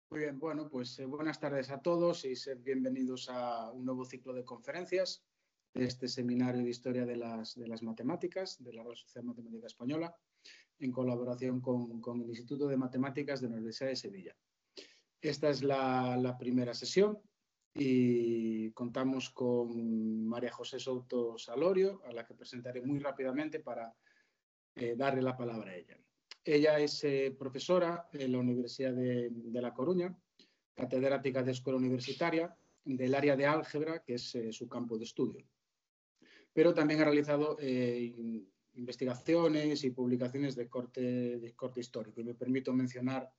Muy bien, bueno, pues buenas tardes a todos y sed bienvenidos a un nuevo ciclo de conferencias de este seminario de Historia de las Matemáticas de la Real Sociedad Matemática Española, en colaboración con el Instituto de Matemáticas de la Universidad de Sevilla. Esta es la primera sesión y contamos con María José Souto Salorio, a la que presentaré muy rápidamente para darle la palabra a ella. Ella es profesora en la Universidad de La Coruña, catedrática de Escuela Universitaria del área de álgebra, que es su campo de estudio. Pero también ha realizado investigaciones y publicaciones de corte histórico. Y me permito mencionar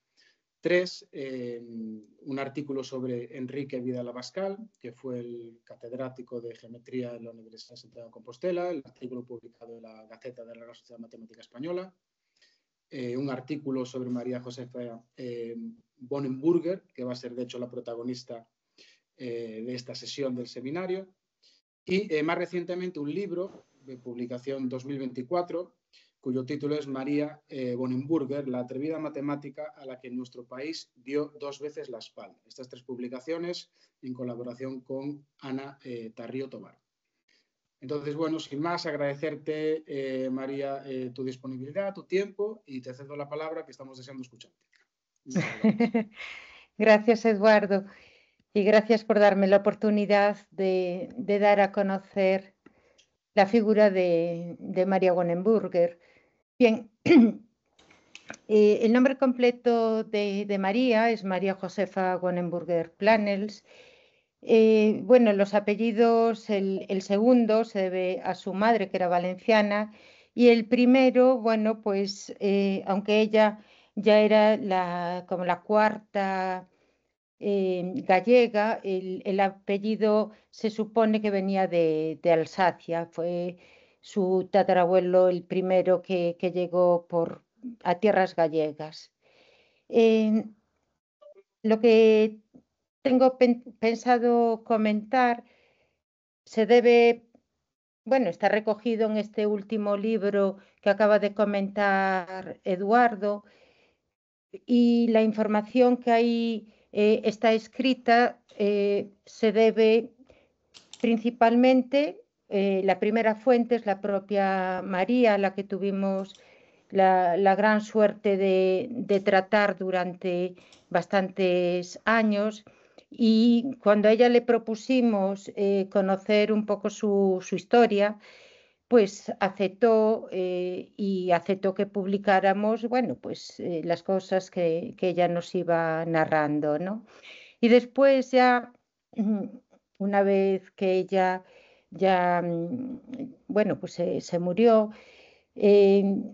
tres. Un artículo sobre Enrique Vidal Abascal, que fue el catedrático de geometría en la Universidad de Santiago de Compostela, el artículo publicado en la Gaceta de la Real Sociedad Matemática Española, un artículo sobre María Josefa Bonenburger, que va a ser de hecho la protagonista de esta sesión del seminario, y más recientemente un libro de publicación 2024, cuyo título es María Bonenburger, la atrevida matemática a la que nuestro país dio 2 veces la espalda. Estas 3 publicaciones en colaboración con Ana Tarrío Tobar. Entonces, bueno, sin más, agradecerte, María, tu disponibilidad, tu tiempo, y te cedo la palabra, que estamos deseando escucharte. Muchas gracias. Gracias, Eduardo, y gracias por darme la oportunidad de dar a conocer la figura de María Bonenburger. Bien, el nombre completo de María es María Josefa Bonenburger Planels. Bueno, los apellidos, el segundo se debe a su madre, que era valenciana, y el primero, bueno, pues aunque ella ya era como la cuarta gallega, el apellido se supone que venía de Alsacia. Fue su tatarabuelo el primero que llegó a tierras gallegas. Lo que tengo pensado comentar se debe, bueno, está recogido en este último libro que acaba de comentar Eduardo, y la información que ahí está escrita se debe principalmente, la primera fuente es la propia María, la que tuvimos la gran suerte de tratar durante bastantes años, y cuando a ella le propusimos conocer un poco su historia, pues aceptó, y aceptó que publicáramos, bueno, pues las cosas que ella nos iba narrando, ¿no? Y después ya, una vez que ella ya, bueno, pues se murió,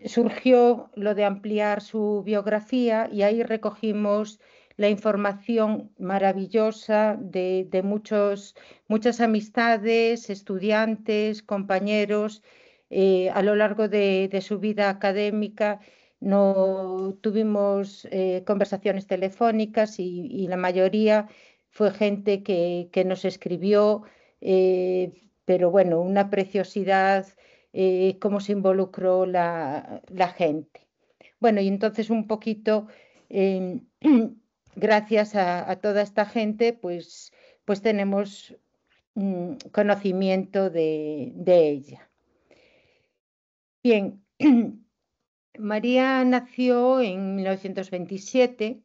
surgió lo de ampliar su biografía, y ahí recogimos la información maravillosa de muchas amistades, estudiantes, compañeros. A lo largo de su vida académica no tuvimos conversaciones telefónicas, y la mayoría fue gente que nos escribió, pero bueno, una preciosidad cómo se involucró la gente. Bueno, y entonces un poquito, gracias a toda esta gente, pues tenemos conocimiento de ella. Bien, María nació en 1927.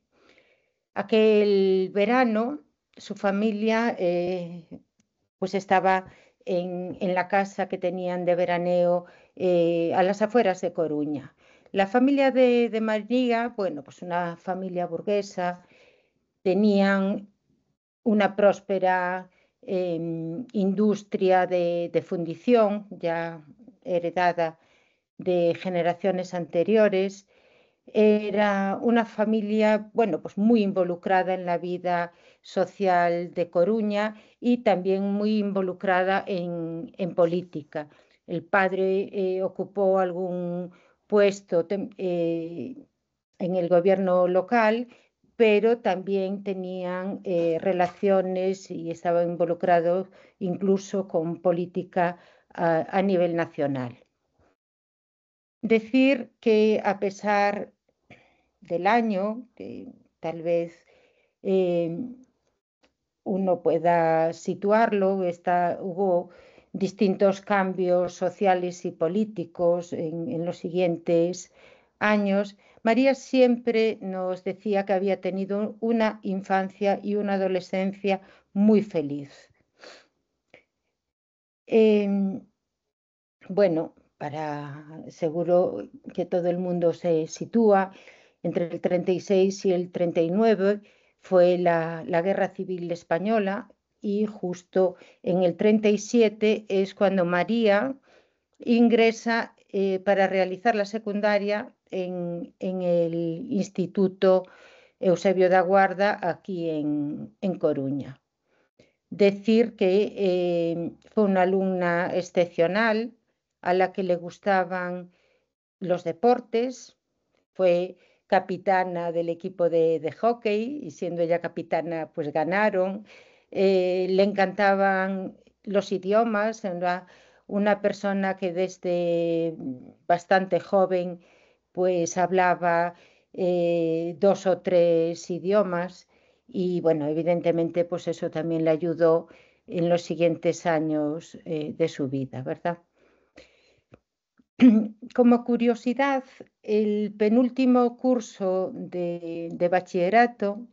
Aquel verano su familia pues estaba en la casa que tenían de veraneo a las afueras de Coruña. La familia de María, bueno, pues una familia burguesa, tenían una próspera industria de fundición, ya heredada de generaciones anteriores. Era una familia, bueno, pues muy involucrada en la vida social de Coruña, y también muy involucrada en política. El padre ocupó algún puesto en el gobierno local, pero también tenían relaciones y estaba involucrado incluso con política a nivel nacional. Decir que a pesar del año, que tal vez uno pueda situarlo. Hubo distintos cambios sociales y políticos en los siguientes años. María siempre nos decía que había tenido una infancia y una adolescencia muy feliz. Bueno, seguro que todo el mundo se sitúa entre el 36 y el 39 fue la Guerra Civil Española, y justo en el 37 es cuando María ingresa para realizar la secundaria en el Instituto Eusebio da Guarda, aquí en Coruña. Decir que fue una alumna excepcional, a la que le gustaban los deportes. Fue capitana del equipo de hockey, y siendo ella capitana, pues ganaron. Le encantaban los idiomas. Era una persona que desde bastante joven pues hablaba 2 o 3 idiomas, y bueno, evidentemente pues eso también le ayudó en los siguientes años de su vida, ¿verdad? Como curiosidad, el penúltimo curso de bachillerato,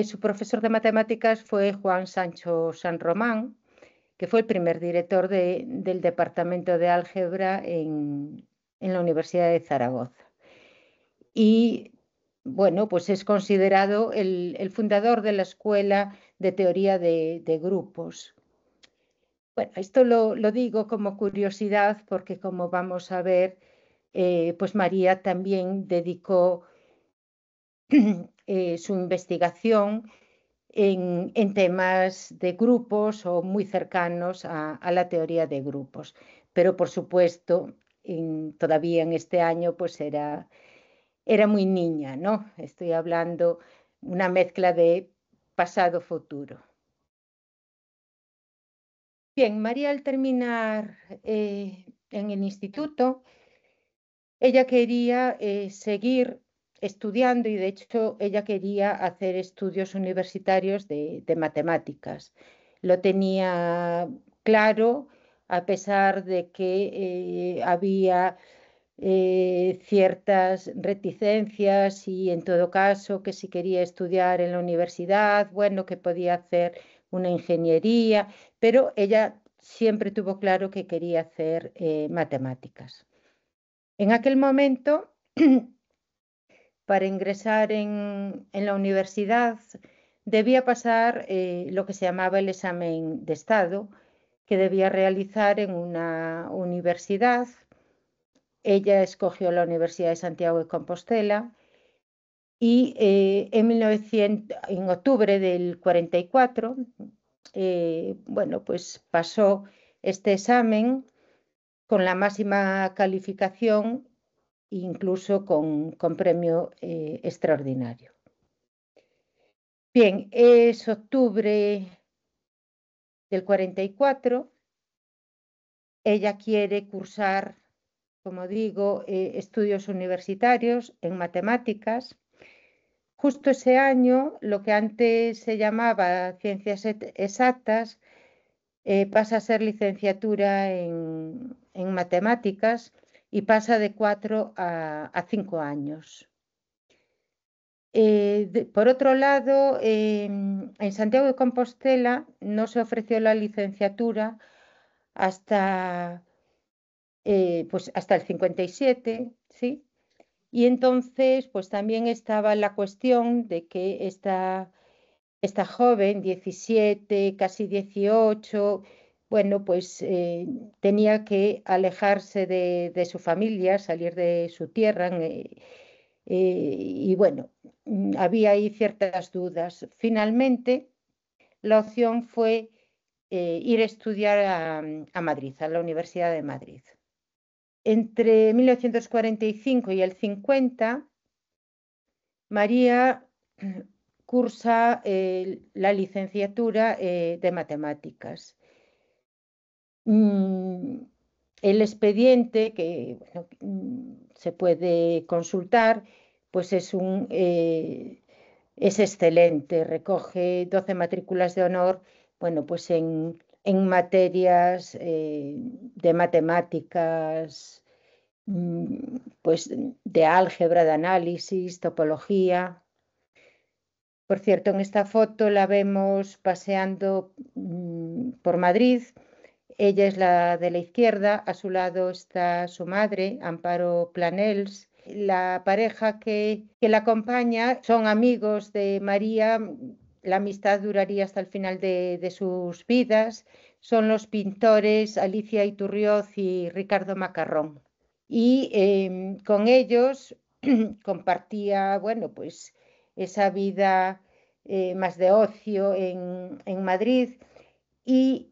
su profesor de matemáticas fue Juan Sancho San Román, que fue el primer director del departamento de álgebra en la Universidad de Zaragoza. Y bueno, pues es considerado el fundador de la Escuela de Teoría de Grupos. Bueno, esto lo digo como curiosidad porque, como vamos a ver, pues María también dedicó su investigación en temas de grupos o muy cercanos a la teoría de grupos. Pero, por supuesto, todavía en este año pues era muy niña, ¿no? Estoy hablando una mezcla de pasado-futuro. Bien, María, al terminar en el instituto, ella quería seguir estudiando, y de hecho ella quería hacer estudios universitarios de matemáticas. Lo tenía claro, a pesar de que había ciertas reticencias, y en todo caso que si quería estudiar en la universidad, bueno, que podía hacer una ingeniería, pero ella siempre tuvo claro que quería hacer matemáticas. En aquel momento, para ingresar en la universidad, debía pasar lo que se llamaba el examen de estado, que debía realizar en una universidad. Ella escogió la Universidad de Santiago de Compostela, y en octubre del 44, bueno, pues pasó este examen con la máxima calificación, incluso con premio extraordinario. Bien, es octubre del 44, ella quiere cursar, como digo, estudios universitarios en matemáticas. Justo ese año, lo que antes se llamaba ciencias exactas pasa a ser licenciatura en matemáticas, y pasa de 4 a 5 años. Por otro lado, en Santiago de Compostela no se ofreció la licenciatura hasta, pues hasta el 57, ¿sí? Y entonces, pues también estaba la cuestión de que esta joven, 17, casi 18, bueno, pues tenía que alejarse de su familia, salir de su tierra, y bueno, había ahí ciertas dudas. Finalmente, la opción fue ir a estudiar a Madrid, a la Universidad de Madrid. Entre 1945 y el 50, María cursa la licenciatura de matemáticas. El expediente, que bueno, se puede consultar, pues es es excelente, recoge 12 matrículas de honor, bueno, pues en materias de matemáticas, pues de álgebra, de análisis, topología. Por cierto, en esta foto la vemos paseando por Madrid. Ella es la de la izquierda, a su lado está su madre, Amparo Planels. La pareja que la acompaña son amigos de María, la amistad duraría hasta el final de sus vidas. Son los pintores Alicia Iturrioz y Ricardo Macarrón. Y con ellos compartía, bueno, pues esa vida más de ocio en Madrid, y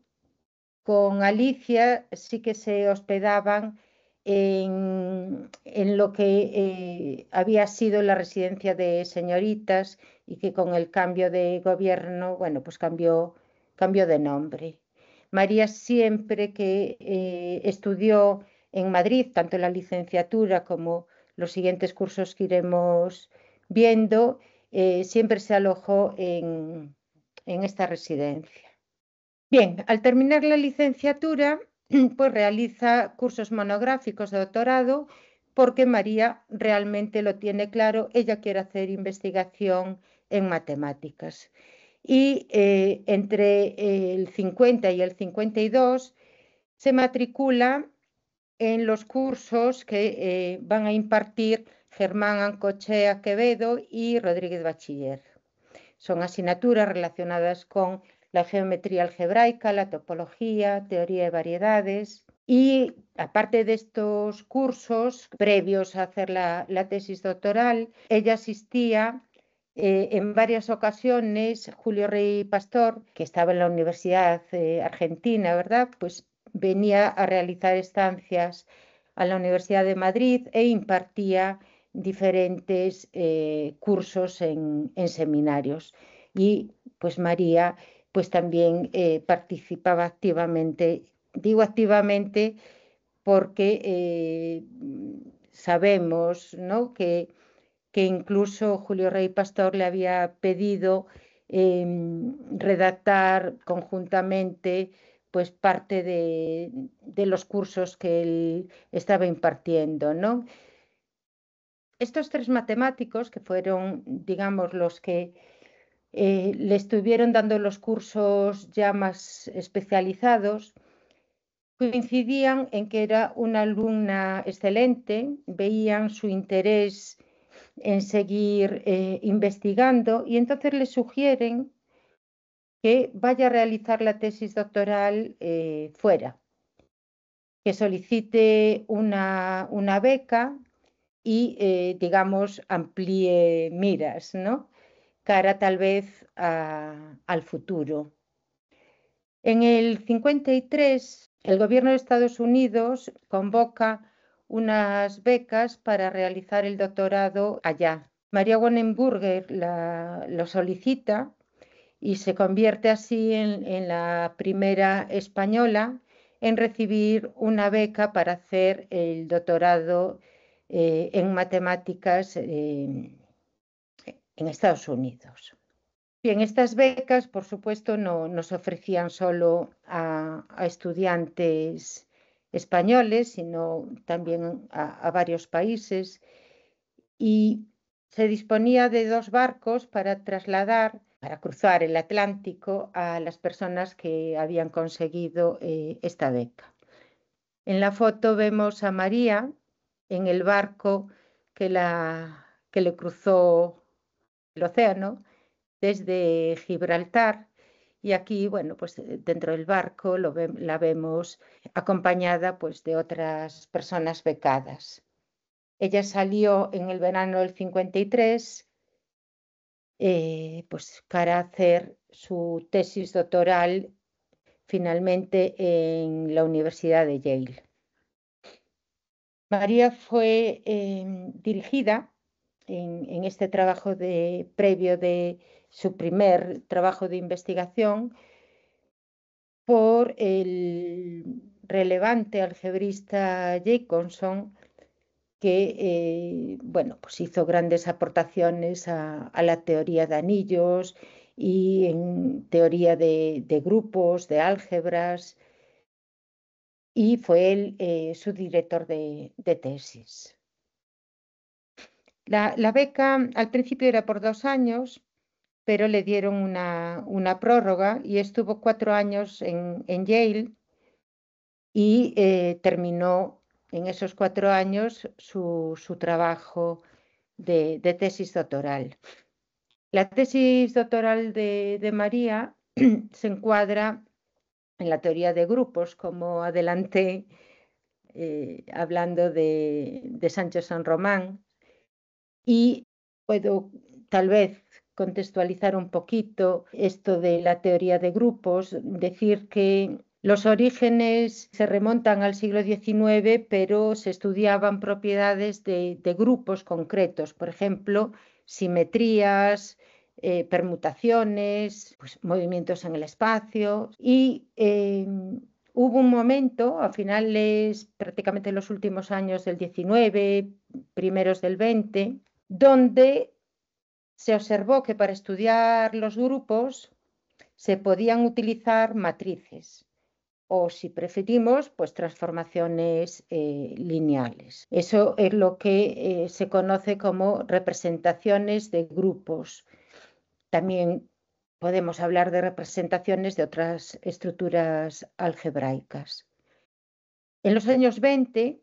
con Alicia sí que se hospedaban en lo que había sido la residencia de señoritas y que con el cambio de gobierno, bueno, pues cambió de nombre. María siempre que estudió en Madrid, tanto la licenciatura como los siguientes cursos que iremos viendo, siempre se alojó en esta residencia. Bien, al terminar la licenciatura, pues realiza cursos monográficos de doctorado porque María realmente lo tiene claro, ella quiere hacer investigación en matemáticas. Y entre el 50 y el 52 se matricula en los cursos que van a impartir Germán Ancochea Quevedo y Rodríguez Bachiller. Son asignaturas relacionadas con la geometría algebraica, la topología, teoría de variedades. Y aparte de estos cursos previos a hacer la tesis doctoral, ella asistía en varias ocasiones. Julio Rey Pastor, que estaba en la Universidad Argentina, ¿verdad? Pues venía a realizar estancias a la Universidad de Madrid e impartía diferentes cursos en seminarios. Y pues María pues también participaba activamente. Digo activamente porque sabemos, ¿no?, que incluso Julio Rey Pastor le había pedido redactar conjuntamente pues parte de los cursos que él estaba impartiendo, ¿no? Estos tres matemáticos, que fueron, digamos, los que le estuvieron dando los cursos ya más especializados, coincidían en que era una alumna excelente, veían su interés en seguir investigando, y entonces le sugieren que vaya a realizar la tesis doctoral fuera, que solicite una beca y, digamos, amplíe miras, ¿no?, cara tal vez al futuro. En el 53, el gobierno de Estados Unidos convoca unas becas para realizar el doctorado allá. María Wannenburger lo solicita y se convierte así en la primera española en recibir una beca para hacer el doctorado en matemáticas en Estados Unidos. Bien, estas becas, por supuesto, no se ofrecían solo a estudiantes españoles, sino también a varios países, y se disponía de 2 barcos para cruzar el Atlántico a las personas que habían conseguido esta beca. En la foto vemos a María en el barco que le cruzó el océano desde Gibraltar, y aquí, bueno, pues dentro del barco la vemos acompañada pues de otras personas becadas. Ella salió en el verano del 53 pues para hacer su tesis doctoral finalmente en la Universidad de Yale. María fue dirigida en este trabajo previo de su primer trabajo de investigación por el relevante algebrista Jacobson, que bueno, pues hizo grandes aportaciones a la teoría de anillos y en teoría de grupos, de álgebras, y fue él su director de tesis. La beca al principio era por 2 años, pero le dieron una prórroga y estuvo 4 años en Yale y terminó en esos 4 años su trabajo de tesis doctoral. La tesis doctoral de María se encuadra en la teoría de grupos, como adelanté hablando de Sancho San Román, y puedo tal vez contextualizar un poquito esto de la teoría de grupos, decir que los orígenes se remontan al siglo XIX, pero se estudiaban propiedades de grupos concretos, por ejemplo, simetrías, permutaciones, pues, movimientos en el espacio, y hubo un momento, a finales, prácticamente en los últimos años del XIX, primeros del XX, donde se observó que para estudiar los grupos se podían utilizar matrices o, si preferimos, pues transformaciones lineales. Eso es lo que se conoce como representaciones de grupos. También podemos hablar de representaciones de otras estructuras algebraicas. En los años 20,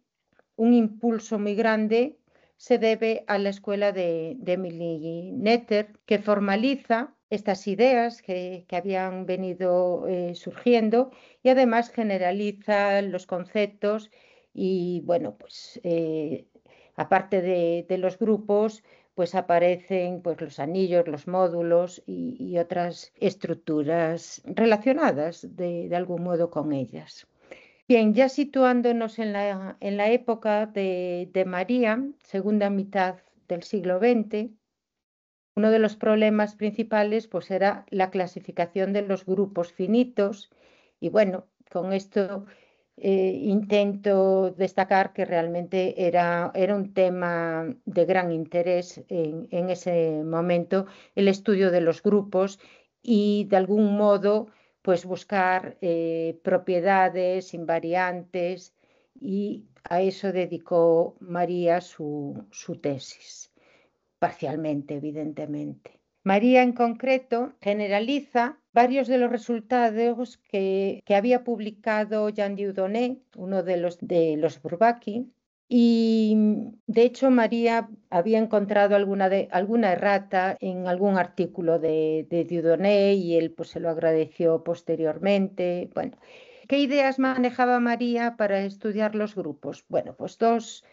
un impulso muy grande se debe a la escuela de Emily Noether, que formaliza estas ideas que habían venido surgiendo y además generaliza los conceptos y, bueno, pues aparte de los grupos, pues aparecen pues, los anillos, los módulos y otras estructuras relacionadas de algún modo con ellas. Bien, ya situándonos en la época de María, segunda mitad del siglo XX, uno de los problemas principales pues, era la clasificación de los grupos finitos y, bueno, con esto intento destacar que realmente era un tema de gran interés en ese momento, el estudio de los grupos y, de algún modo, pues buscar propiedades invariantes, y a eso dedicó María su tesis, parcialmente, evidentemente. María, en concreto, generaliza varios de los resultados que había publicado Jean Dieudonné, uno de los Bourbaki, y de hecho María había encontrado alguna errata en algún artículo de Dieudonné y él pues, se lo agradeció posteriormente. Bueno, ¿qué ideas manejaba María para estudiar los grupos? Bueno, pues dos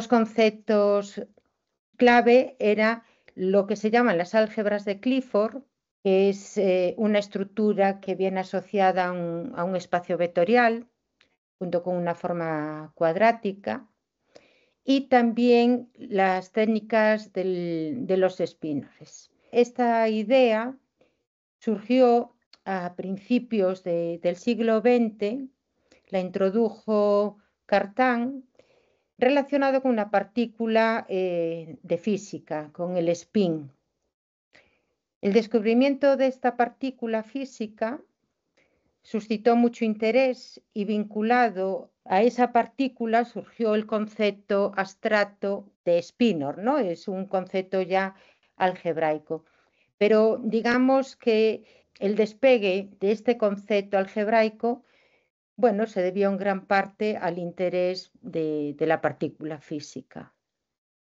conceptos clave era lo que se llaman las álgebras de Clifford, que es una estructura que viene asociada a un espacio vectorial junto con una forma cuadrática, y también las técnicas de los espinores. Esta idea surgió a principios del siglo XX, la introdujo Cartan, relacionado con una partícula de física, con el spin. El descubrimiento de esta partícula física suscitó mucho interés y, vinculado a esa partícula, surgió el concepto abstracto de spinor, ¿no? Es un concepto ya algebraico. Pero digamos que el despegue de este concepto algebraico, bueno, se debió en gran parte al interés de la partícula física.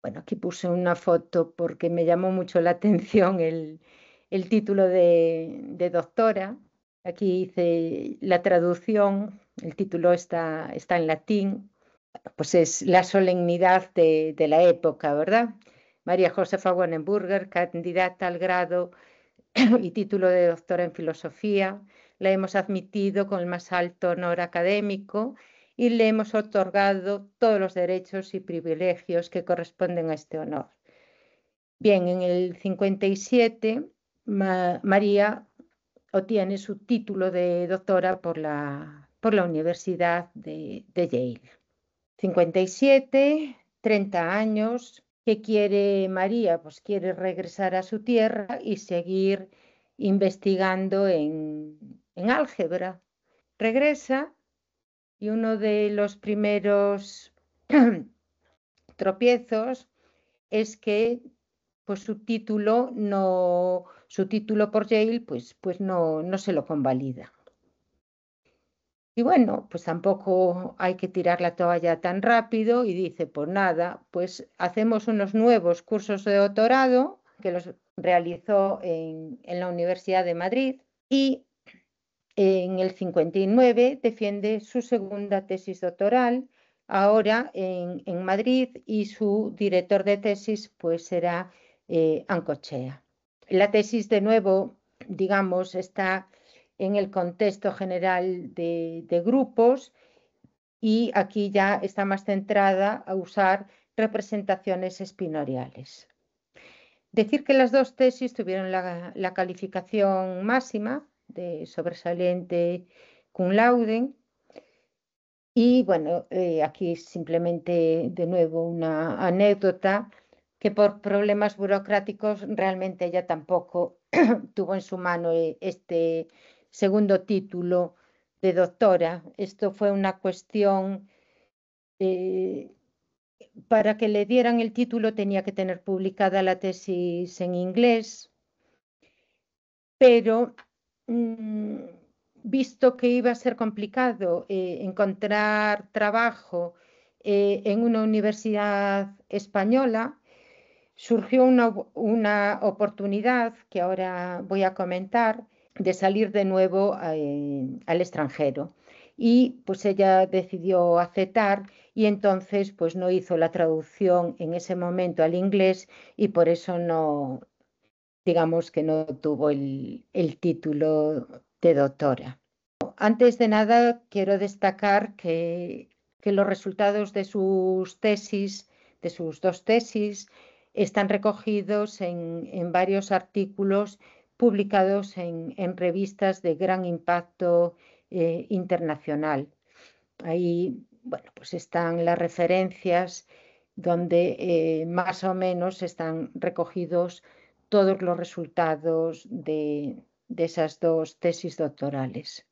Bueno, aquí puse una foto porque me llamó mucho la atención el título de doctora. Aquí hice la traducción, el título está en latín, pues es la solemnidad de la época, ¿verdad? María Josefa Wannenburger, candidata al grado y título de doctora en filosofía, la hemos admitido con el más alto honor académico y le hemos otorgado todos los derechos y privilegios que corresponden a este honor. Bien, en el 57, María obtiene su título de doctora por la Universidad de Yale. 57, 30 años. ¿Qué quiere María? Pues quiere regresar a su tierra y seguir investigando en álgebra. Regresa y uno de los primeros tropiezos es que pues su título por Yale pues no se lo convalida. Y bueno, pues tampoco hay que tirar la toalla tan rápido y dice, pues nada, pues hacemos unos nuevos cursos de doctorado que los realizó en la Universidad de Madrid y en el 59 defiende su segunda tesis doctoral, ahora en Madrid, y su director de tesis pues será Ancochea. La tesis, de nuevo, digamos, está en el contexto general de grupos y aquí ya está más centrada a usar representaciones espinoriales. Decir que las dos tesis tuvieron la calificación máxima de sobresaliente cum laude. Y bueno, aquí simplemente de nuevo una anécdota que por problemas burocráticos realmente ella tampoco tuvo en su mano este segundo título de doctora. Esto fue una cuestión, para que le dieran el título tenía que tener publicada la tesis en inglés, pero visto que iba a ser complicado encontrar trabajo en una universidad española, surgió una oportunidad que ahora voy a comentar de salir de nuevo al extranjero. Y pues ella decidió aceptar y entonces pues no hizo la traducción en ese momento al inglés y por eso no, digamos que no tuvo el título de doctora. Antes de nada, quiero destacar que los resultados de sus tesis, de sus dos tesis, están recogidos en varios artículos publicados en revistas de gran impacto internacional. Ahí, bueno, pues están las referencias donde más o menos están recogidos todos los resultados de esas dos tesis doctorales.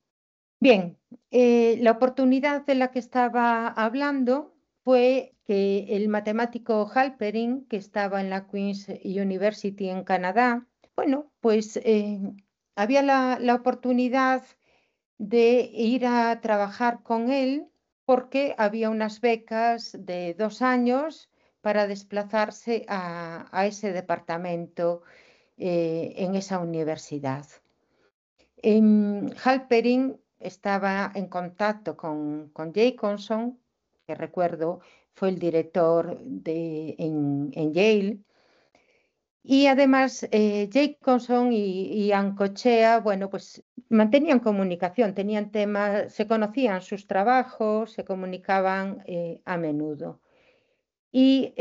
Bien, la oportunidad de la que estaba hablando fue que el matemático Halperin, que estaba en la Queen's University en Canadá, bueno, pues había la oportunidad de ir a trabajar con él porque había unas becas de 2 años para desplazarse a ese departamento en esa universidad. Halperin estaba en contacto con Jacobson, que recuerdo fue el director en Yale, y además Jacobson y Ancochea, bueno, pues mantenían comunicación, tenían temas, se conocían sus trabajos, se comunicaban a menudo. Y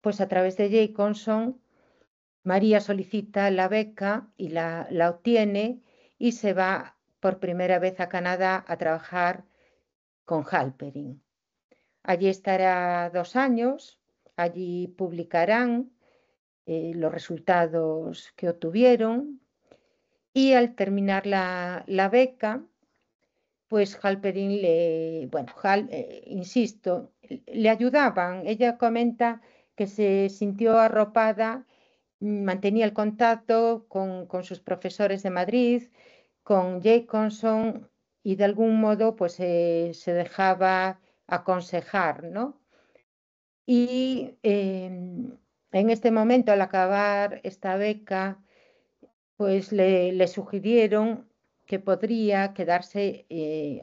pues a través de Jacobson, María solicita la beca y la obtiene y se va por primera vez a Canadá a trabajar con Halperin. Allí estará 2 años, allí publicarán los resultados que obtuvieron y al terminar la beca, pues Halperin insisto, le ayudaban. Ella comenta que se sintió arropada, mantenía el contacto con sus profesores de Madrid, con Jacobson y de algún modo pues se dejaba aconsejar, ¿no? Y en este momento, al acabar esta beca, pues le sugirieron que podría quedarse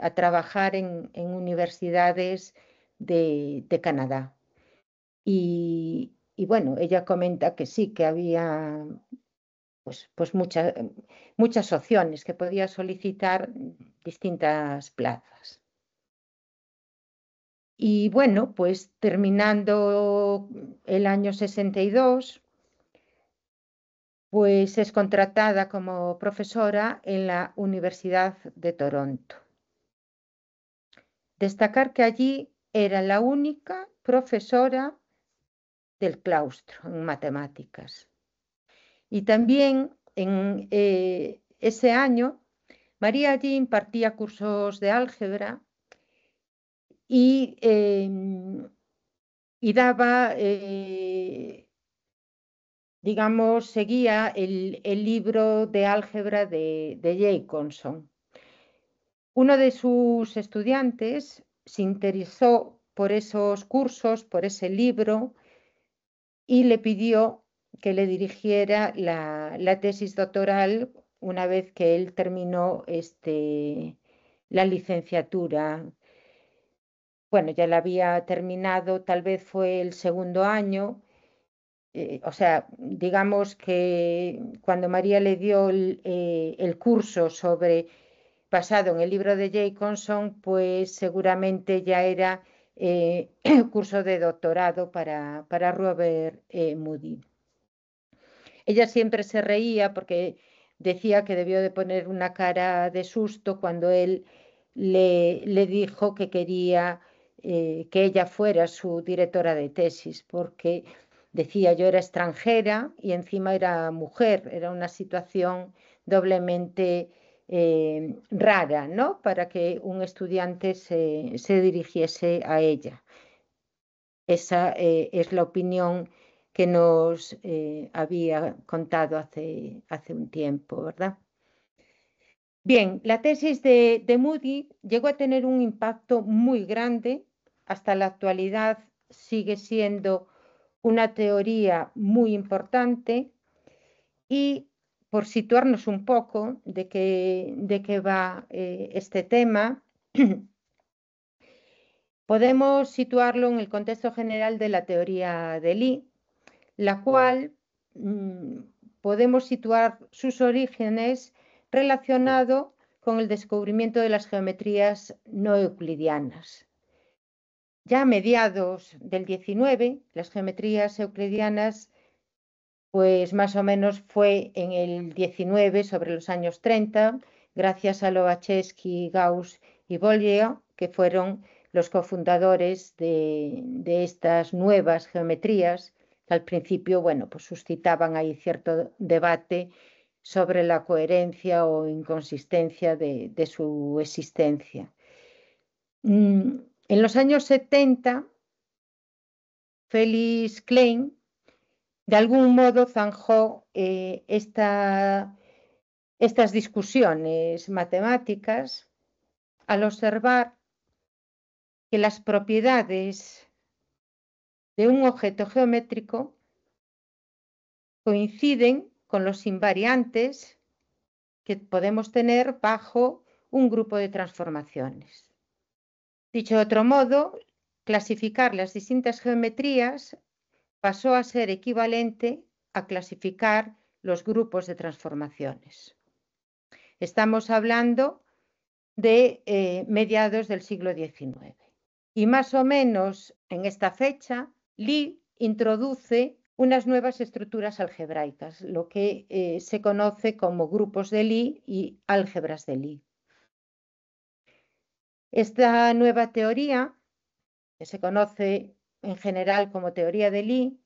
a trabajar en universidades de Canadá. Y bueno, ella comenta que sí, que había pues muchas opciones, que podía solicitar distintas plazas. Y bueno, pues terminando el año 62, pues es contratada como profesora en la Universidad de Toronto. Destacar que allí era la única profesora del claustro en matemáticas. Y también en ese año, María allí impartía cursos de álgebra y daba, digamos, seguía el libro de álgebra de Jacobson. Uno de sus estudiantes se interesó por esos cursos, por ese libro, y le pidió que le dirigiera la tesis doctoral una vez que él terminó la licenciatura. Bueno, ya la había terminado, tal vez fue el segundo año. O sea, digamos que cuando María le dio el curso basado en el libro de Jacobson, pues seguramente ya era curso de doctorado para Robert Moody. Ella siempre se reía porque decía que debió de poner una cara de susto cuando él le dijo que quería que ella fuera su directora de tesis, porque decía yo era extranjera y encima era mujer, era una situación doblemente rara, ¿no? Para que un estudiante se dirigiese a ella. Esa es la opinión que nos había contado hace un tiempo, ¿verdad? Bien, la tesis de Moody llegó a tener un impacto muy grande. Hasta la actualidad sigue siendo una teoría muy importante. Y por situarnos un poco de qué va este tema, podemos situarlo en el contexto general de la teoría de Lie, la cual podemos situar sus orígenes relacionado con el descubrimiento de las geometrías no euclidianas. Ya a mediados del 19, las geometrías euclidianas, pues más o menos fue en el 19, sobre los años 30, gracias a Lobachevsky, Gauss y Bolyai, que fueron los cofundadores de estas nuevas geometrías, que al principio, bueno, pues suscitaban ahí cierto debate sobre la coherencia o inconsistencia de su existencia. En los años 70, Felix Klein de algún modo zanjó estas discusiones matemáticas al observar que las propiedades de un objeto geométrico coinciden con los invariantes que podemos tener bajo un grupo de transformaciones. Dicho de otro modo, clasificar las distintas geometrías pasó a ser equivalente a clasificar los grupos de transformaciones. Estamos hablando de mediados del siglo XIX. Y más o menos en esta fecha, Lie introduce unas nuevas estructuras algebraicas, lo que se conoce como grupos de Lie y álgebras de Lie. Esta nueva teoría, que se conoce en general como teoría de Lie,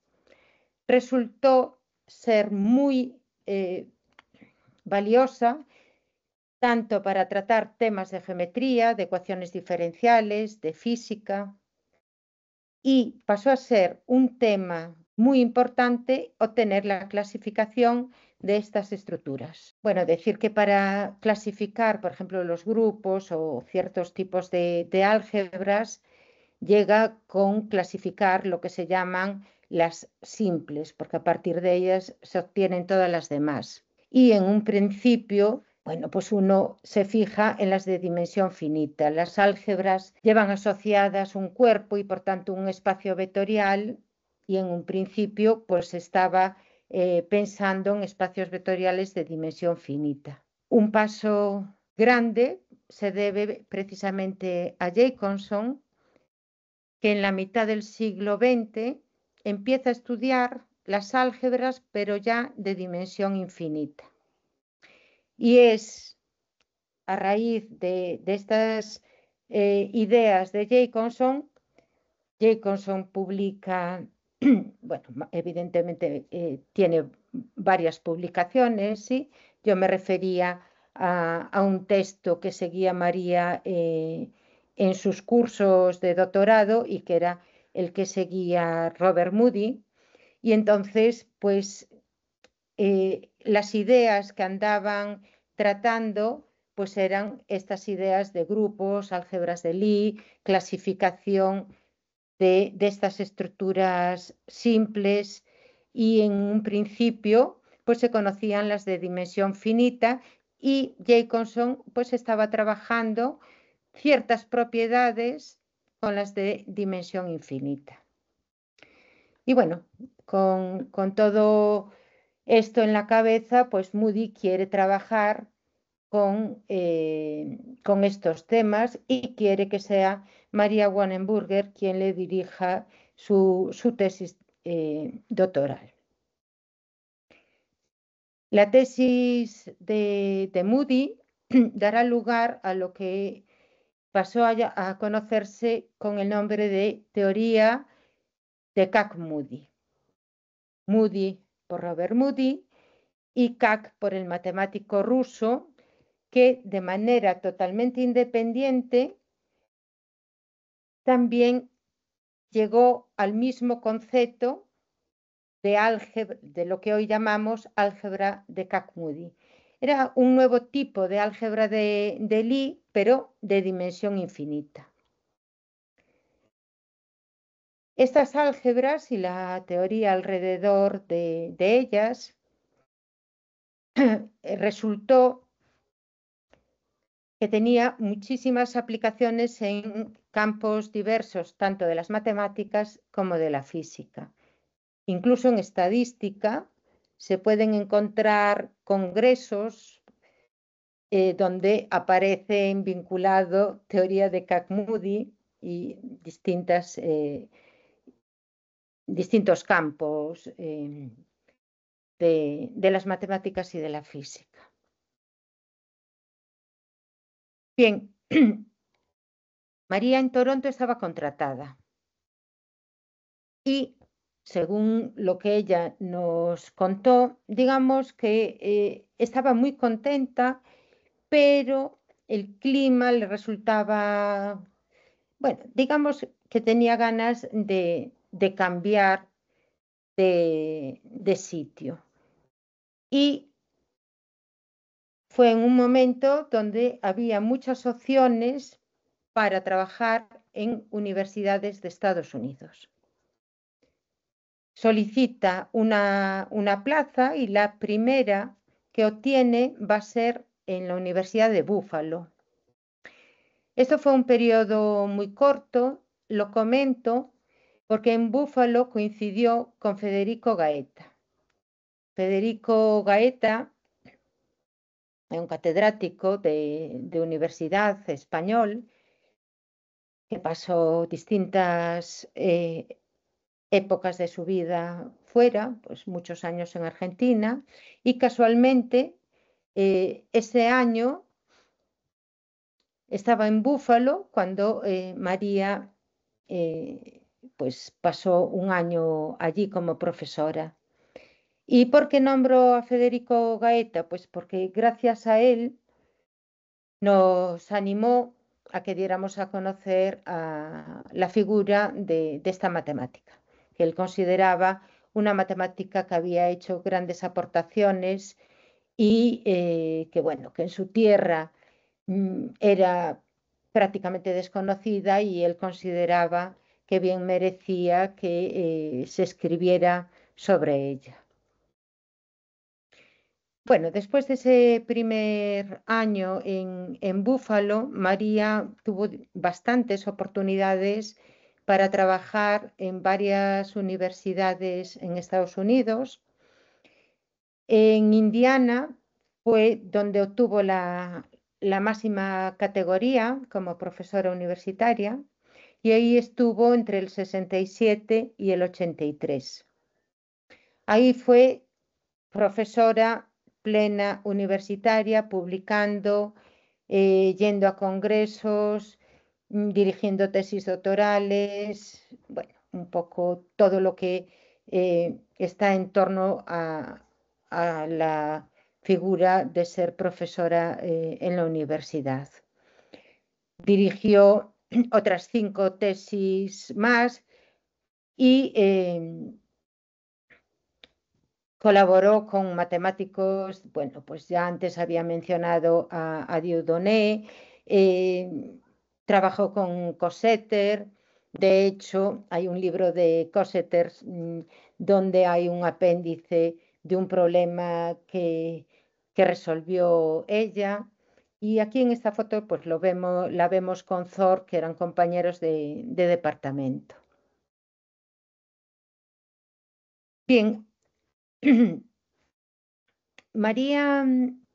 resultó ser muy valiosa tanto para tratar temas de geometría, de ecuaciones diferenciales, de física, y pasó a ser un tema muy importante obtener la clasificación de estas estructuras. Bueno, decir que para clasificar, por ejemplo, los grupos o ciertos tipos de álgebras, llega con clasificar lo que se llaman las simples, porque a partir de ellas se obtienen todas las demás. Y en un principio, bueno, pues uno se fija en las de dimensión finita. Las álgebras llevan asociadas un cuerpo y por tanto un espacio vectorial, y en un principio pues estaba pensando en espacios vectoriales de dimensión finita. Un paso grande se debe precisamente a Jacobson, que en la mitad del siglo XX empieza a estudiar las álgebras, pero ya de dimensión infinita. Y es a raíz de estas ideas de Jacobson Jacobson publica, bueno, evidentemente tiene varias publicaciones, ¿sí? Yo me refería a un texto que seguía María en sus cursos de doctorado y que era el que seguía Robert Moody. Y entonces, pues, las ideas que andaban tratando, pues eran estas ideas de grupos, álgebras de Lie, clasificación de estas estructuras simples, y en un principio pues se conocían las de dimensión finita, y Jacobson pues estaba trabajando ciertas propiedades con las de dimensión infinita. Y bueno, con todo esto en la cabeza, pues Moody quiere trabajar con estos temas y quiere que sea María Wannenburger quien le dirija su tesis doctoral. La tesis de Moody dará lugar a lo que pasó a conocerse con el nombre de teoría de Kac-Moody. Moody por Robert Moody y Kac por el matemático ruso, que de manera totalmente independiente también llegó al mismo concepto de álgebra, de lo que hoy llamamos álgebra de Kac-Moody. Era un nuevo tipo de álgebra de Lie, pero de dimensión infinita. Estas álgebras y la teoría alrededor de ellas resultó que tenía muchísimas aplicaciones en campos diversos, tanto de las matemáticas como de la física. Incluso en estadística se pueden encontrar congresos donde aparecen vinculado teoría de Kac-Moody y distintos campos de las matemáticas y de la física. Bien, María en Toronto estaba contratada y, según lo que ella nos contó, digamos que estaba muy contenta, pero el clima le resultaba, bueno, digamos que tenía ganas de cambiar de sitio. Y fue en un momento donde había muchas opciones para trabajar en universidades de Estados Unidos. Solicita una plaza y la primera que obtiene va a ser en la Universidad de Buffalo. Esto fue un periodo muy corto, lo comento porque en Buffalo coincidió con Federico Gaeta. Federico Gaeta es un catedrático de universidad español que pasó distintas épocas de su vida fuera, pues muchos años en Argentina, y casualmente ese año estaba en Búfalo cuando María pues pasó un año allí como profesora. ¿Y por qué nombro a Federico Gaeta? Pues porque gracias a él nos animó a que diéramos a conocer a la figura de esta matemática, que él consideraba una matemática que había hecho grandes aportaciones y que, bueno, que en su tierra era prácticamente desconocida, y él consideraba que bien merecía que se escribiera sobre ella. Bueno, después de ese primer año en Búfalo, María tuvo bastantes oportunidades para trabajar en varias universidades en Estados Unidos. En Indiana fue donde obtuvo la máxima categoría como profesora universitaria, y ahí estuvo entre el 67 y el 83. Ahí fue profesora plena universitaria, publicando, yendo a congresos, dirigiendo tesis doctorales, bueno, un poco todo lo que está en torno a la figura de ser profesora en la universidad. Dirigió otras 5 tesis más y colaboró con matemáticos, bueno, pues ya antes había mencionado a Dieudonné, trabajó con Cosetter. De hecho, hay un libro de Cosetter donde hay un apéndice de un problema que resolvió ella. Y aquí en esta foto pues la vemos con Thor, que eran compañeros de departamento. Bien, María, en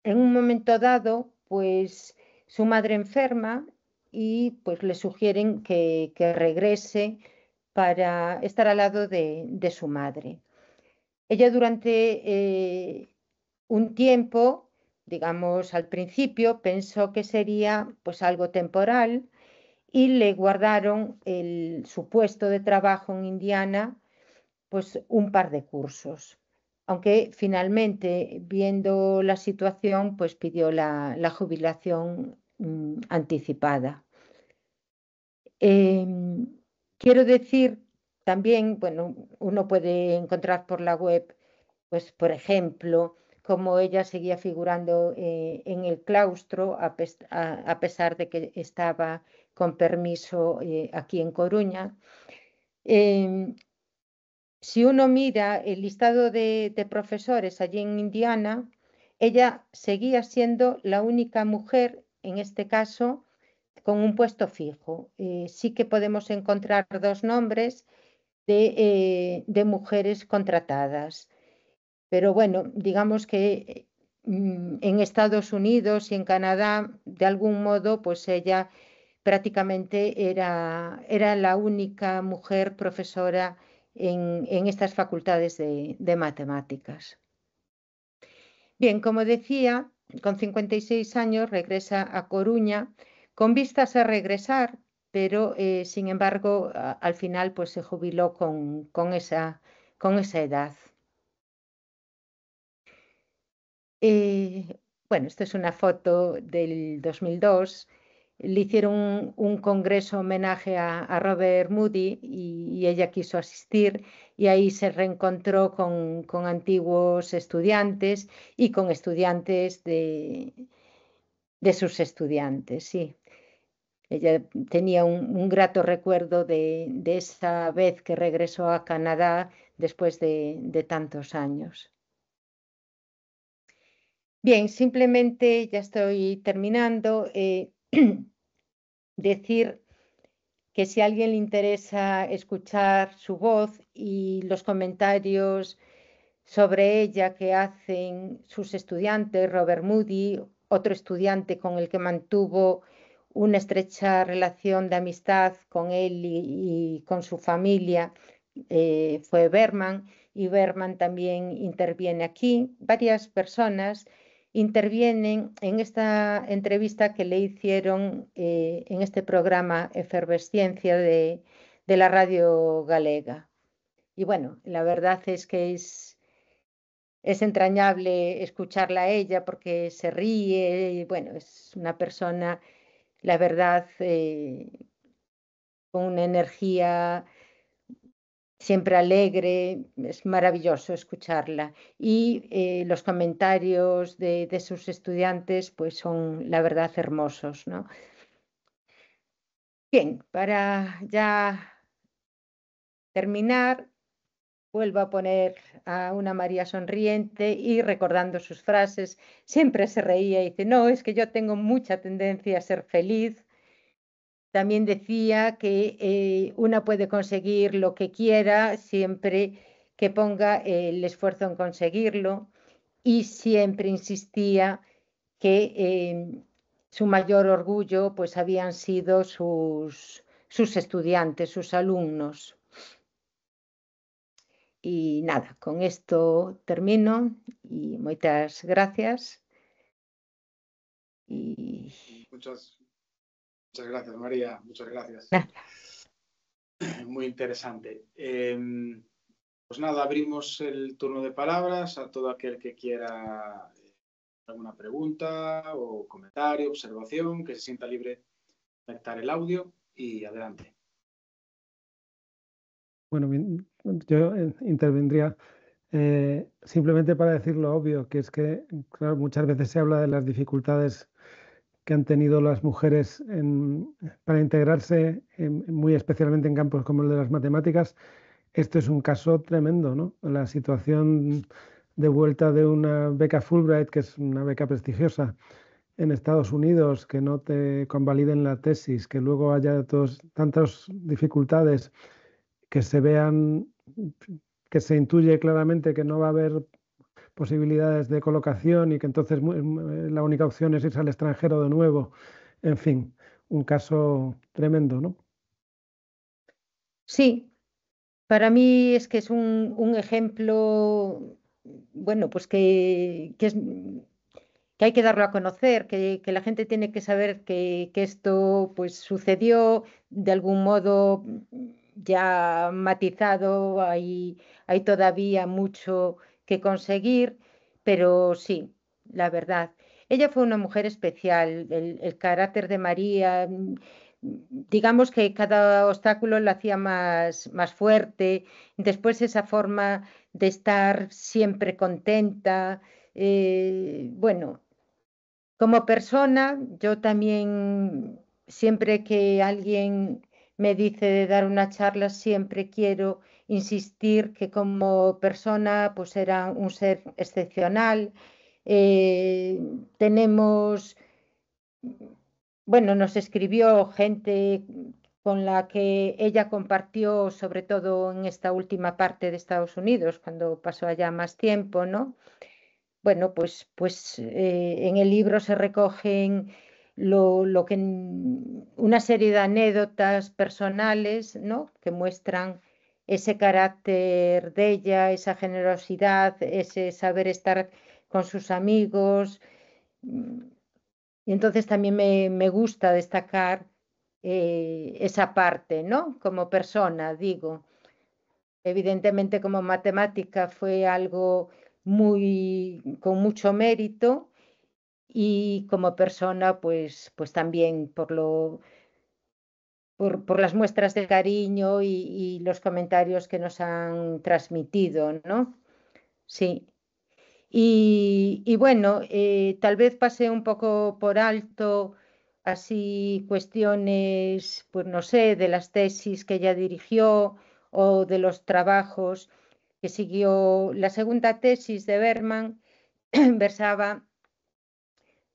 un momento dado, pues su madre enferma y pues le sugieren que regrese para estar al lado de su madre. Ella durante un tiempo, digamos al principio, pensó que sería pues algo temporal y le guardaron su puesto de trabajo en Indiana pues un par de cursos, aunque finalmente, viendo la situación, pues pidió la jubilación anticipada. Quiero decir también, bueno, uno puede encontrar por la web, pues por ejemplo, cómo ella seguía figurando en el claustro a pesar de que estaba con permiso aquí en Coruña. Si uno mira el listado de profesores allí en Indiana, ella seguía siendo la única mujer, en este caso, con un puesto fijo. Sí que podemos encontrar 2 nombres de mujeres contratadas. Pero bueno, digamos que en Estados Unidos y en Canadá, de algún modo, pues ella prácticamente era la única mujer profesora en estas facultades de matemáticas. Bien, como decía, con 56 años regresa a Coruña con vistas a regresar, pero sin embargo al final pues se jubiló con esa edad. Bueno, esta es una foto del 2002. Le hicieron un congreso homenaje a Robert Moody y ella quiso asistir y ahí se reencontró con antiguos estudiantes y con estudiantes de sus estudiantes, sí. Ella tenía un grato recuerdo de esa vez que regresó a Canadá después de tantos años. Bien, simplemente ya estoy terminando. Decir que si a alguien le interesa escuchar su voz y los comentarios sobre ella que hacen sus estudiantes, Robert Moody, otro estudiante con el que mantuvo una estrecha relación de amistad con él y con su familia, fue Berman, y Berman también interviene aquí. Varias personas intervienen en esta entrevista que le hicieron en este programa Efervesciencia de la Radio Galega. Y bueno, la verdad es que es entrañable escucharla a ella porque se ríe, y bueno, es una persona, la verdad, con una energía siempre alegre, es maravilloso escucharla. Y los comentarios de sus estudiantes pues son, la verdad, hermosos, ¿no? Bien, para ya terminar, vuelvo a poner a una María sonriente y recordando sus frases, siempre se reía y dice, no, es que yo tengo mucha tendencia a ser feliz. También decía que una puede conseguir lo que quiera siempre que ponga el esfuerzo en conseguirlo y siempre insistía que su mayor orgullo pues habían sido sus estudiantes, sus alumnos. Y nada, con esto termino y muchas gracias. Y... Muchas gracias, María. Muchas gracias. Muy interesante. Pues nada, abrimos el turno de palabras a todo aquel que quiera alguna pregunta o comentario, observación, que se sienta libre de conectar el audio y adelante. Bueno, yo intervendría simplemente para decir lo obvio, que es que claro, muchas veces se habla de las dificultades que han tenido las mujeres para integrarse, muy especialmente en campos como el de las matemáticas. Esto es un caso tremendo, ¿no? La situación de vuelta de una beca Fulbright, que es una beca prestigiosa en Estados Unidos, que no te convaliden la tesis, que luego haya tantas dificultades, que se vean, que se intuye claramente que no va a haber posibilidades de colocación y que entonces la única opción es irse al extranjero de nuevo. En fin, un caso tremendo, ¿no? Sí, para mí es que es un ejemplo, bueno, pues que hay que darlo a conocer, que la gente tiene que saber que esto pues sucedió de algún modo ya matizado, hay todavía mucho que conseguir, pero sí, la verdad. Ella fue una mujer especial, el carácter de María, digamos que cada obstáculo la hacía más fuerte, después esa forma de estar siempre contenta, bueno, como persona, yo también, siempre que alguien me dice de dar una charla, siempre quiero insistir que como persona, pues era un ser excepcional. Eh, tenemos, bueno, nos escribió gente con la que ella compartió, sobre todo en esta última parte de Estados Unidos, cuando pasó allá más tiempo, ¿no? Bueno, pues en el libro se recogen una serie de anécdotas personales, ¿no? Que muestran ese carácter de ella, esa generosidad, ese saber estar con sus amigos. Y entonces también me gusta destacar esa parte, ¿no? Como persona, digo. Evidentemente, como matemática fue algo con mucho mérito, y como persona, pues también por las muestras de cariño y los comentarios que nos han transmitido, ¿no? Sí. Y bueno, tal vez pasé un poco por alto así cuestiones, pues no sé, de las tesis que ella dirigió o de los trabajos que siguió. La segunda tesis de Berman versaba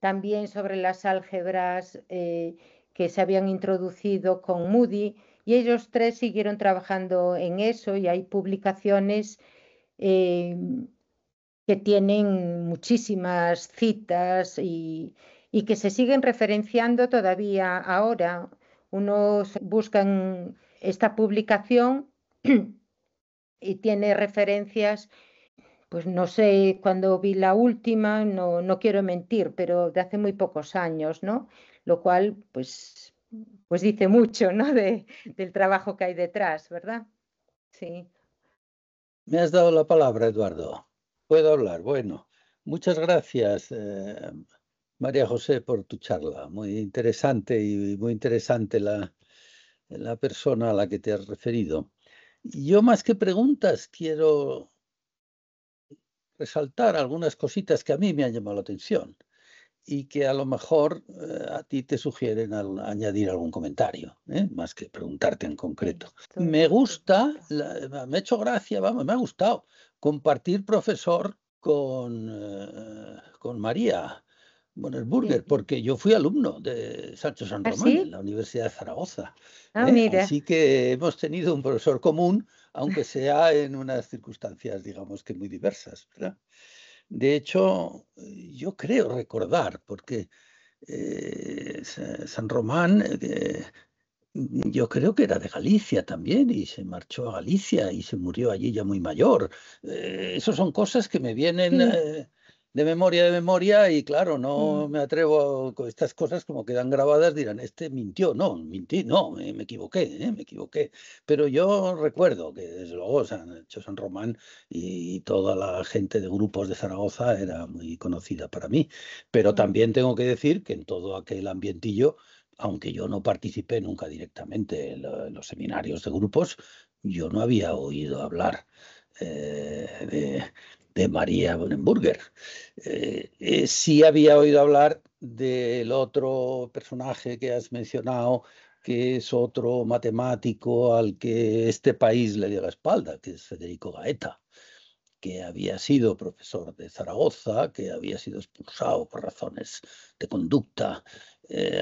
también sobre las álgebras que se habían introducido con Moody, y ellos tres siguieron trabajando en eso, y hay publicaciones eh, que tienen muchísimas citas y que se siguen referenciando todavía ahora. Unos buscan esta publicación y tiene referencias, pues no sé cuándo vi la última, no quiero mentir, pero de hace muy pocos años, ¿no? Lo cual, pues dice mucho, ¿no? Del trabajo que hay detrás, ¿verdad? Sí. Me has dado la palabra, Eduardo. Puedo hablar. Bueno, muchas gracias, María José, por tu charla. Muy interesante y muy interesante la persona a la que te has referido. Yo, más que preguntas, quiero resaltar algunas cositas que a mí me han llamado la atención y que a lo mejor a ti te sugieren añadir algún comentario, más que preguntarte en concreto. Me gusta, me ha hecho gracia, vamos, me ha gustado compartir profesor con María Bonesburger, porque yo fui alumno de Sancho San Román en la Universidad de Zaragoza. Mira. Así que hemos tenido un profesor común, aunque sea en unas circunstancias, digamos que muy diversas, ¿verdad? De hecho, yo creo recordar, porque San Román, yo creo que era de Galicia también, y se marchó a Galicia y se murió allí ya muy mayor. Esas son cosas que me vienen de memoria, y claro, no me atrevo con estas cosas como quedan grabadas, dirán, este mintió, no, mentí, no, me equivoqué, me equivoqué. Pero yo recuerdo que desde luego San Román y toda la gente de grupos de Zaragoza era muy conocida para mí, pero también tengo que decir que en todo aquel ambientillo, aunque yo no participé nunca directamente en los seminarios de grupos, yo no había oído hablar de María Bonenburger. Sí había oído hablar del otro personaje que has mencionado, que es otro matemático al que este país le dio la espalda, que es Federico Gaeta, que había sido profesor de Zaragoza, que había sido expulsado por razones de conducta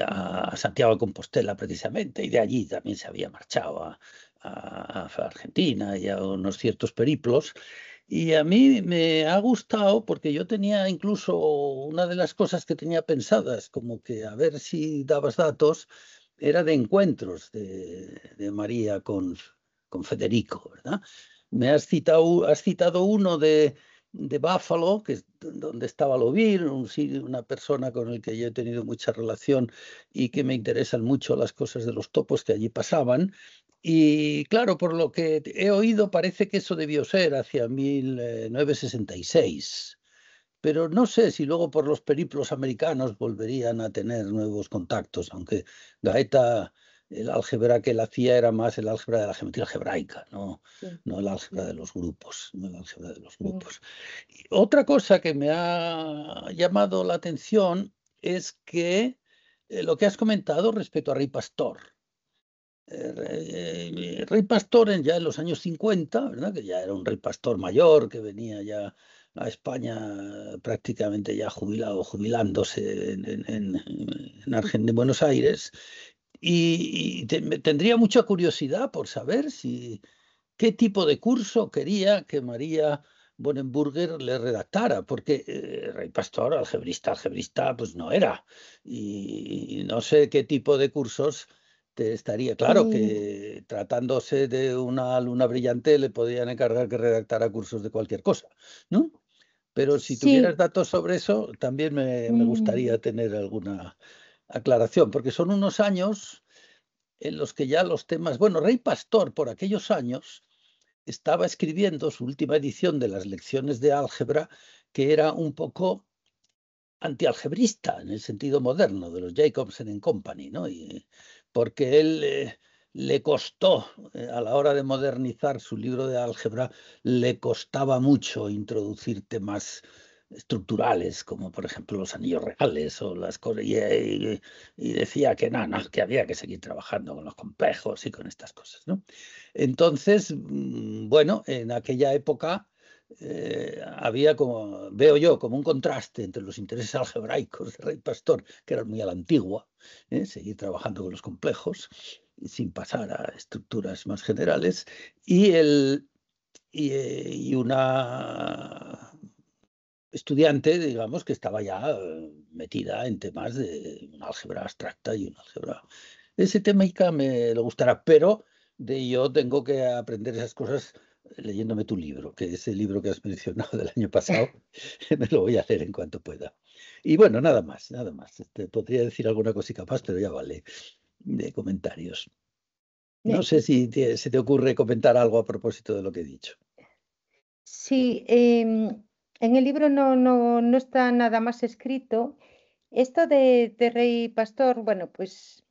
a Santiago de Compostela precisamente, y de allí también se había marchado a Argentina y a unos ciertos periplos. Y a mí me ha gustado porque yo tenía incluso una de las cosas que tenía pensadas, como que a ver si dabas datos, era de encuentros de María con Federico, ¿verdad? Has citado uno de Buffalo, que es donde estaba Lovir, una persona con el que yo he tenido mucha relación y que me interesan mucho las cosas de los topos que allí pasaban. Y claro, por lo que he oído, parece que eso debió ser hacia 1966. Pero no sé si luego por los periplos americanos volverían a tener nuevos contactos, aunque Gaeta, el álgebra que él hacía era más el álgebra de la geometría algebraica, no el álgebra de los grupos, no el álgebra de los grupos. Y otra cosa que me ha llamado la atención es que lo que has comentado respecto a Rey Pastor. Rey Pastor ya en los años 50, ¿verdad? Que ya era un rey pastor mayor, que venía ya a España prácticamente ya jubilándose en Buenos Aires, y tendría mucha curiosidad por saber qué tipo de curso quería que María Bonenburger le redactara, porque Rey Pastor, algebrista, pues no era, y no sé qué tipo de cursos estaría. Claro que tratándose de una alumna brillante le podían encargar que redactara cursos de cualquier cosa, ¿no? Pero si tuvieras datos sobre eso, también me gustaría tener alguna aclaración, porque son unos años en los que ya los temas... Bueno, Rey Pastor por aquellos años estaba escribiendo su última edición de las lecciones de álgebra, que era un poco antialgebrista en el sentido moderno de los Jacobsen Company, ¿no? Porque él le costó, a la hora de modernizar su libro de álgebra, le costaba mucho introducir temas estructurales, como por ejemplo los anillos reales o las cosas, y decía que no, que había que seguir trabajando con los complejos y con estas cosas, ¿no? Entonces, bueno, en aquella época había como, veo yo, como un contraste entre los intereses algebraicos de Rey Pastor, que eran muy a la antigua, seguir trabajando con los complejos sin pasar a estructuras más generales, y una estudiante, digamos, que estaba ya metida en temas de una álgebra abstracta y una álgebra... Ese tema me lo gustará, pero yo tengo que aprender esas cosas leyéndome tu libro, que ese libro que has mencionado del año pasado, me lo voy a hacer en cuanto pueda. Y bueno, nada más. Podría decir alguna cosita más, pero ya vale, de comentarios. No sé si se te ocurre comentar algo a propósito de lo que he dicho. Sí, en el libro no está nada más escrito. Esto de Rey Pastor, bueno, pues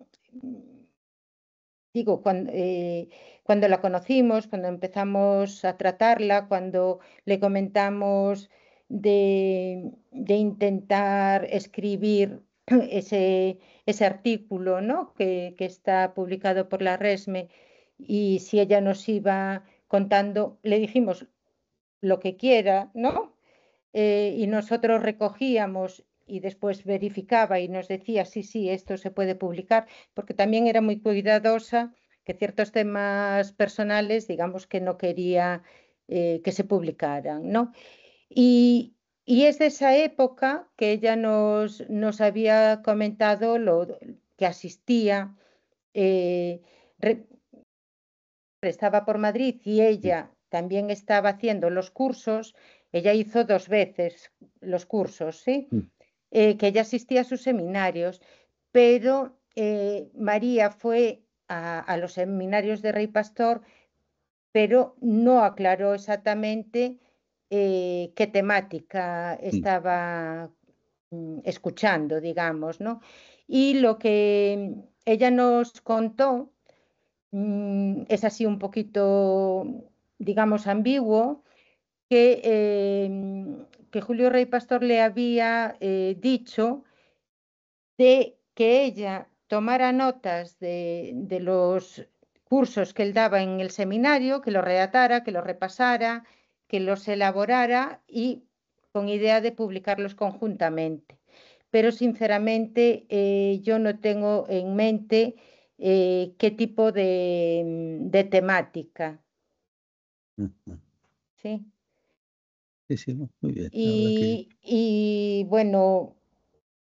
digo, cuando la conocimos, cuando empezamos a tratarla, cuando le comentamos de intentar escribir ese artículo, ¿no? que está publicado por la Resme, y si ella nos iba contando, le dijimos lo que quiera, ¿no? Y nosotros recogíamos y después verificaba y nos decía, sí, esto se puede publicar, porque también era muy cuidadosa que ciertos temas personales, digamos, que no quería que se publicaran, ¿no? Y es de esa época que ella nos había comentado que asistía, estaba por Madrid y ella también estaba haciendo los cursos ella hizo 2 veces los cursos, ¿sí? Que ella asistía a sus seminarios, pero María fue a los seminarios de Rey Pastor, pero no aclaró exactamente qué temática estaba escuchando, digamos, ¿no? Y lo que ella nos contó es así un poquito, digamos, ambiguo, que Julio Rey Pastor le había dicho de que ella tomara notas de los cursos que él daba en el seminario, que los redactara, que los repasara, que los elaborara y con idea de publicarlos conjuntamente. Pero sinceramente yo no tengo en mente qué tipo de temática. ¿Sí? Sí, muy bien. Y bueno,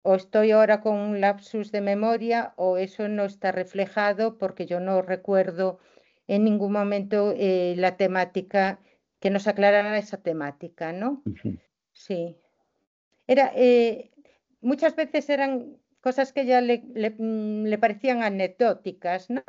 o estoy ahora con un lapsus de memoria o eso no está reflejado porque yo no recuerdo en ningún momento la temática, que nos aclarara esa temática, ¿no? Sí. Muchas veces eran cosas que ya le parecían anecdóticas, ¿no?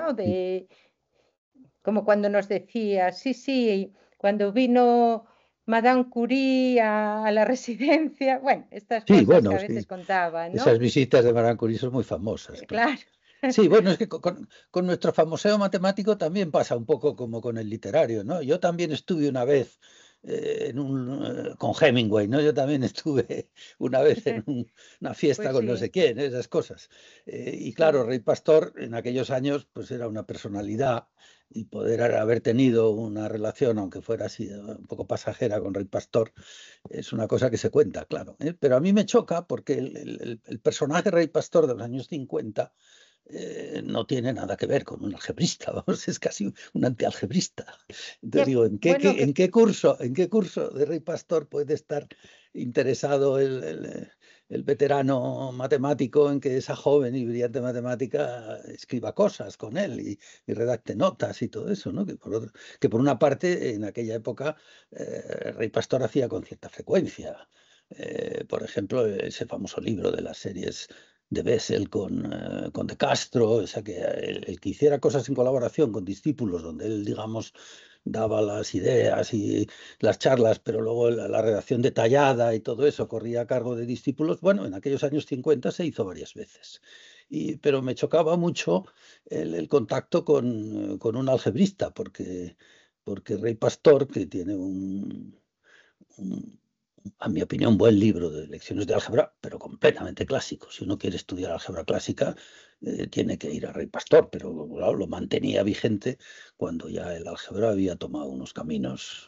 Como cuando nos decía, sí, cuando vino Madame Curie a la residencia, bueno, estas Sí, cosas que bueno, a veces contaban, ¿no? esas visitas de Madame Curie son muy famosas. Claro. Sí, bueno, es que con nuestro famoseo matemático también pasa un poco como con el literario, ¿no? Yo también estuve una vez con Hemingway, ¿no? Yo también estuve una vez en una fiesta Pues con no sí, sé quién, esas cosas. Y claro, Rey Pastor en aquellos años pues era una personalidad y poder haber tenido una relación, aunque fuera así un poco pasajera con Rey Pastor, es una cosa que se cuenta, claro. Pero a mí me choca porque el personaje Rey Pastor de los años 50 no tiene nada que ver con un algebrista, vamos, es casi un antialgebrista. Entonces digo, ¿en qué curso de Rey Pastor puede estar interesado el veterano matemático en que esa joven y brillante matemática escriba cosas con él y redacte notas y todo eso, ¿no? Que por una parte, en aquella época, Rey Pastor hacía con cierta frecuencia. Por ejemplo, ese famoso libro de las series de Bessel con De Castro, o sea, que el que hiciera cosas en colaboración con discípulos, donde él, digamos, daba las ideas y las charlas, pero luego la redacción detallada y todo eso corría a cargo de discípulos, bueno, en aquellos años 50 se hizo varias veces. Pero me chocaba mucho el contacto con un algebrista, porque Rey Pastor, que tiene a mi opinión, buen libro de lecciones de álgebra, pero completamente clásico. Si uno quiere estudiar álgebra clásica, tiene que ir a Rey Pastor, pero claro, lo mantenía vigente cuando ya el álgebra había tomado unos caminos,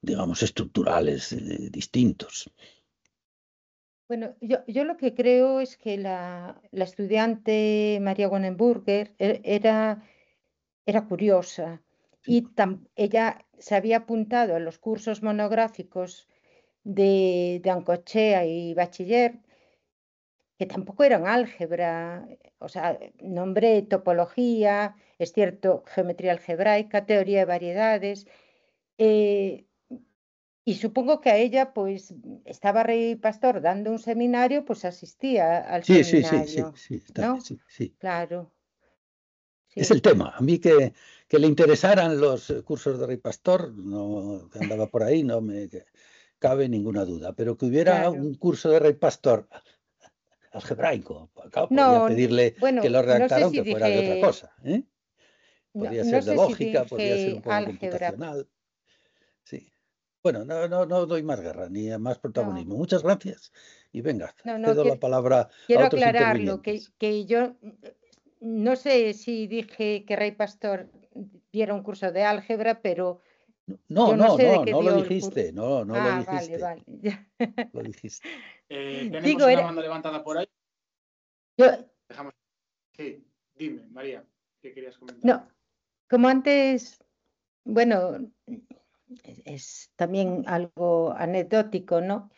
digamos, estructurales distintos. Bueno, yo lo que creo es que la estudiante María Wonenburger era curiosa y ella se había apuntado a los cursos monográficos de Ancochea y Bachiller, que tampoco eran álgebra, o sea, nombré topología, es cierto, geometría algebraica, teoría de variedades, y supongo que a ella, pues, estaba Rey Pastor dando un seminario, pues asistía al Sí, seminario, está ¿no? bien, sí. Claro, Es sí. el tema. A mí que le interesaran los cursos de Rey Pastor, no, que andaba por ahí, no me cabe ninguna duda. Pero que hubiera Claro. un curso de Rey Pastor algebraico, claro, podía No, pedirle que bueno, lo no redactara sé si aunque fuera de otra dije, cosa, ¿eh? Podría no ser de sé si lógica, podría ser dije un poco álgebra, computacional. Sí. Bueno, no doy más guerra ni más no, protagonismo. Muchas gracias. Y venga, no, cedo la palabra a quiero otros aclararlo, intervinientes. que yo no sé si dije que Rey Pastor diera un curso de álgebra, pero yo no sé de qué No lo dio el curso. dijiste, no lo Ah, vale, dijiste, vale. lo dijiste. Tenemos Digo, una mano levantada por ahí. yo, Dejamos. Sí, dime, María, ¿qué querías comentar? no, como antes, bueno, es también algo anecdótico, ¿no?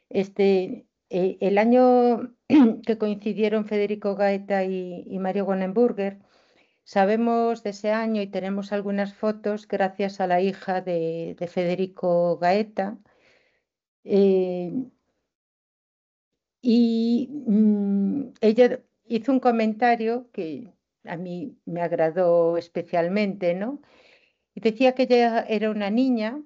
El año que coincidieron Federico Gaeta y Mario Wonenburger, Sabemos de ese año y tenemos algunas fotos gracias a la hija de Federico Gaeta. Ella hizo un comentario que a mí me agradó especialmente, ¿no? Y decía que ella era una niña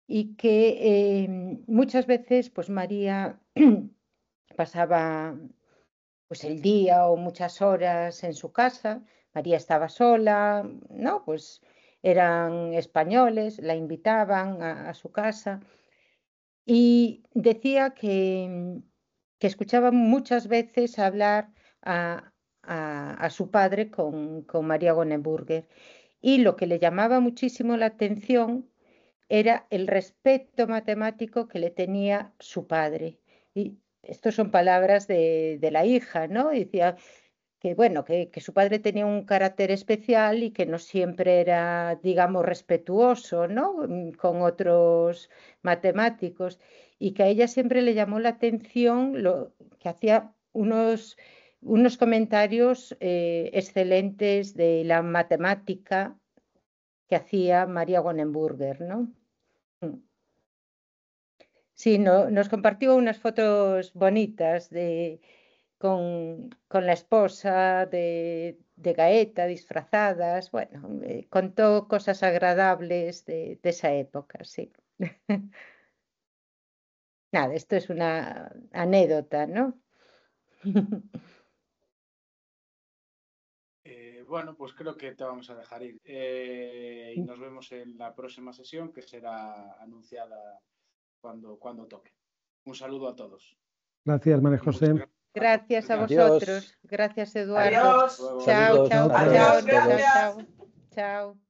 y que muchas veces pues María pasaba pues el día o muchas horas en su casa. María estaba sola, ¿no? Pues eran españoles, la invitaban a su casa y decía que escuchaba muchas veces hablar a su padre con María Gonenburger y lo que le llamaba muchísimo la atención era el respeto matemático que le tenía su padre. Y estas son palabras de la hija, ¿no? Decía que, bueno, que su padre tenía un carácter especial y que no siempre era, digamos, respetuoso, ¿no? Con otros matemáticos y que a ella siempre le llamó la atención lo que hacía unos comentarios excelentes de la matemática que hacía María Gonenburger, ¿no? Sí, nos compartió unas fotos bonitas con la esposa de Gaeta disfrazadas. Bueno, contó cosas agradables de esa época, sí. Nada, esto es una anécdota, ¿no? Bueno, pues creo que te vamos a dejar ir. Y nos vemos en la próxima sesión, que será anunciada cuando toque. Un saludo a todos. Gracias, María José. Gracias a Adiós. vosotros. Gracias, Eduardo. Adiós. Chao, Saludos. chao, Adiós. chao, chao, chao. Chao.